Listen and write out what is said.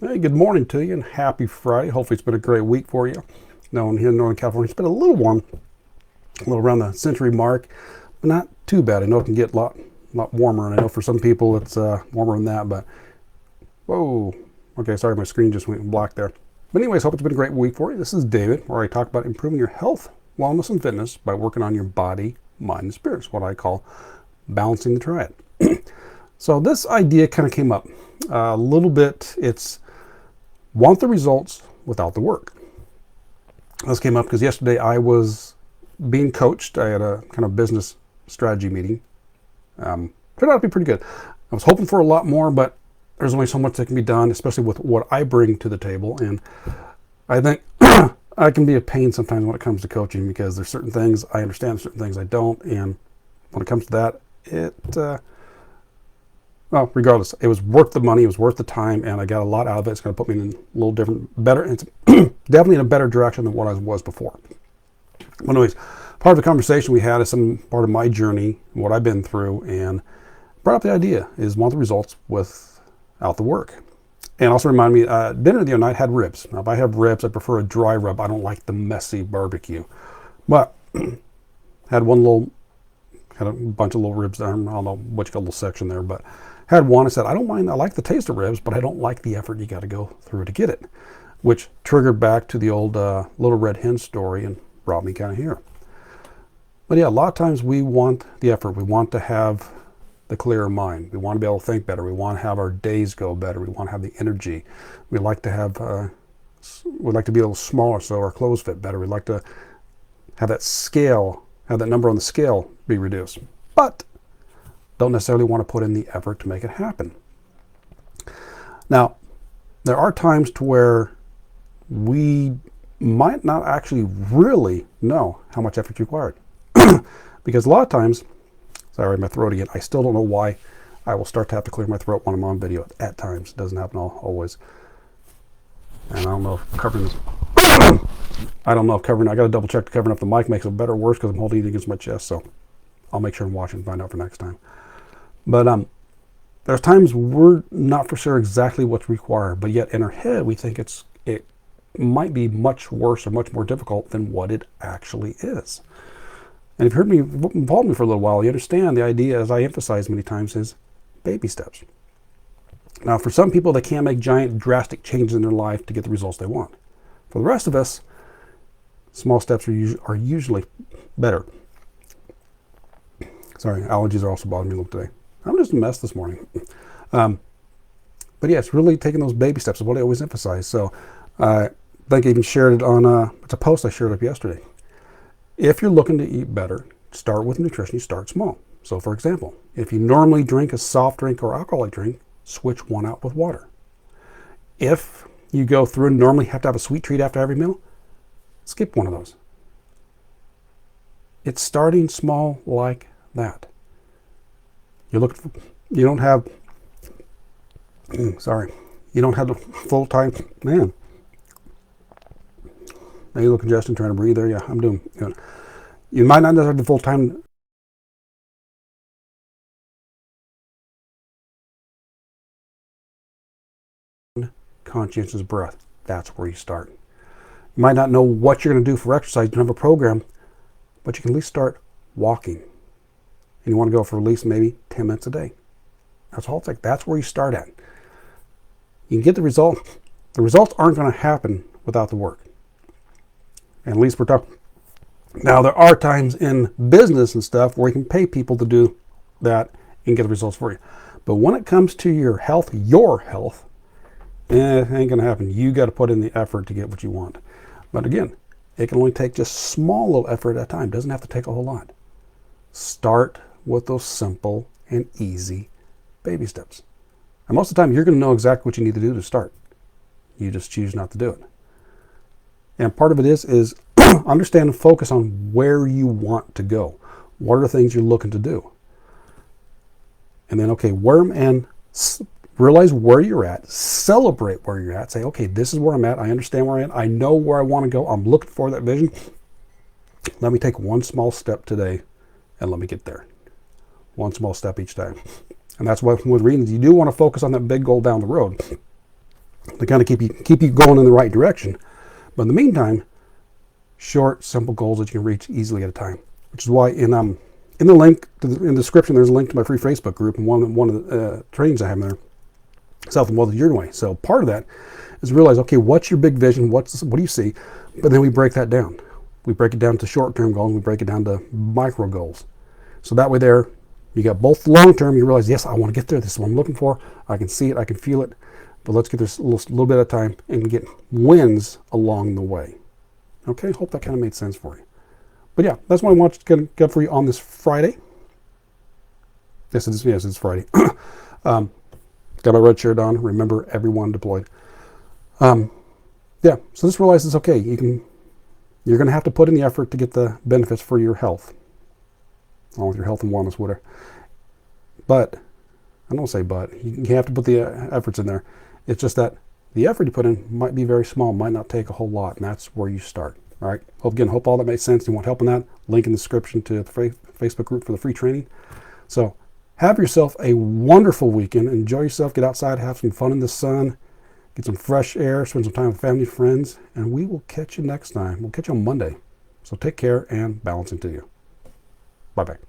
Hey, good morning to you and happy Friday. Hopefully it's been a great week for you. Now, here in Northern California, it's been a little warm, a little around the century mark, but not too bad. I know it can get a lot warmer, and I know for some people it's warmer than that, but whoa. Okay, sorry, my screen just went black there. But anyways, hope it's been a great week for you. This is David, where I talk about improving your health, wellness, and fitness by working on your body, mind, and spirit. It's what I call balancing the triad. So this idea kind of came up a little bit. It's want the results without the work. This came up because yesterday I was being coached. I had a kind of business strategy meeting. Turned out to be pretty good. I was hoping for a lot more, but there's only so much that can be done, especially with what I bring to the table. And I think I can be a pain sometimes when it comes to coaching, because there's certain things I understand, certain things I don't. And when it comes to that, well, regardless, it was worth the money, it was worth the time, and I got a lot out of it. It's going to put me in a little different, better, it's definitely in a better direction than what I was before. But anyways, part of the conversation we had is some part of my journey, what I've been through, and brought up the idea is want the results without the work. And also remind me, dinner the other night had ribs. Now, if I have ribs, I prefer a dry rub. I don't like the messy barbecue. But had a bunch of little ribs there. I don't know what you call a little section there, but had one. I said, I don't mind. I like the taste of ribs, but I don't like the effort you got to go through to get it, which triggered back to the old Little Red Hen story and brought me kind of here. But yeah, a lot of times we want the effort. We want to have the clearer mind. We want to be able to think better. We want to have our days go better. We want to have the energy. We like to have, we'd like to be a little smaller so our clothes fit better. We'd like to have that scale, have that number on the scale be reduced. But don't necessarily want to put in the effort to make it happen. Now, there are times to where we might not actually really know how much effort required. Because a lot of times, sorry, my throat again, I still don't know why I will start to have to clear my throat when I'm on video at times. It doesn't happen always. And I don't know if covering this, I got to double check covering up the mic makes it better or worse because I'm holding it against my chest. So I'll make sure and watch and find out for next time. But there's times we're not for sure exactly what's required, but yet in our head we think it might be much worse or much more difficult than what it actually is. And if you've heard me, followed me for a little while, you understand the idea, as I emphasize many times, is baby steps. Now, for some people, they can't make giant, drastic changes in their life to get the results they want. For the rest of us, small steps are usually better. Sorry, allergies are also bothering me a little today. I'm just a mess this morning. But yeah, it's really taking those baby steps is what I always emphasize. So I think I even shared it on it's a post I shared up yesterday. If you're looking to eat better, start with nutrition. You start small. So for example, if you normally drink a soft drink or alcoholic drink, switch one out with water. If you go through and normally have to have a sweet treat after every meal, skip one of those. It's starting small like that. You don't have the full-time, man. Nasal congestion, trying to breathe there. Yeah, I'm doing good. You might not have the full-time conscientious breath. That's where you start. You might not know what you're going to do for exercise. You don't have a program, but you can at least start walking. And you want to go for at least maybe 10 minutes a day. That's all it's like. That's where you start at. You can get the result. The results aren't going to happen without the work. And at least we're talking. Now, there are times in business and stuff where you can pay people to do that and get the results for you. But when it comes to your health, it ain't going to happen. You got to put in the effort to get what you want. But again, it can only take just small little effort at a time. It doesn't have to take a whole lot. Start with those simple and easy baby steps. And most of the time, you're going to know exactly what you need to do to start. You just choose not to do it. And part of it is understand and focus on where you want to go. What are the things you're looking to do? And then, okay, realize where you're at, celebrate where you're at, say, okay, this is where I'm at, I understand where I am, I know where I want to go, I'm looking for that vision. Let me take one small step today and let me get there. One small step each time. And that's why with reading, you do want to focus on that big goal down the road. to kind of keep you going in the right direction. But in the meantime, short, simple goals that you can reach easily at a time. Which is why in the link in the description, there's a link to my free Facebook group, and one of the trainings I have there, Self and Wealth Your Way. So part of that is realize, okay, what's your big vision? What do you see? But then we break that down. We break it down to short-term goals. We break it down to micro goals. So that way there, you got both long-term. You realize, yes, I want to get there. This is what I'm looking for. I can see it. I can feel it. But let's get this a little bit at a time and get wins along the way. Okay, hope that kind of made sense for you. But yeah, that's what I want to get for you on this Friday. Yes, it's Friday. Got my red shirt on. Remember, everyone deployed. Yeah, so just realize it's okay. You're going to have to put in the effort to get the benefits for your health, along with your health and wellness, whatever. But, I don't say but, you have to put the efforts in there. It's just that the effort you put in might be very small, might not take a whole lot, and that's where you start. All right. Hope all that makes sense. You want help on that? Link in the description to the Facebook group for the free training. So have yourself a wonderful weekend. Enjoy yourself. Get outside. Have some fun in the sun. Get some fresh air. Spend some time with family and friends. And we will catch you next time. We'll catch you on Monday. So take care and balance into you. Bye-bye.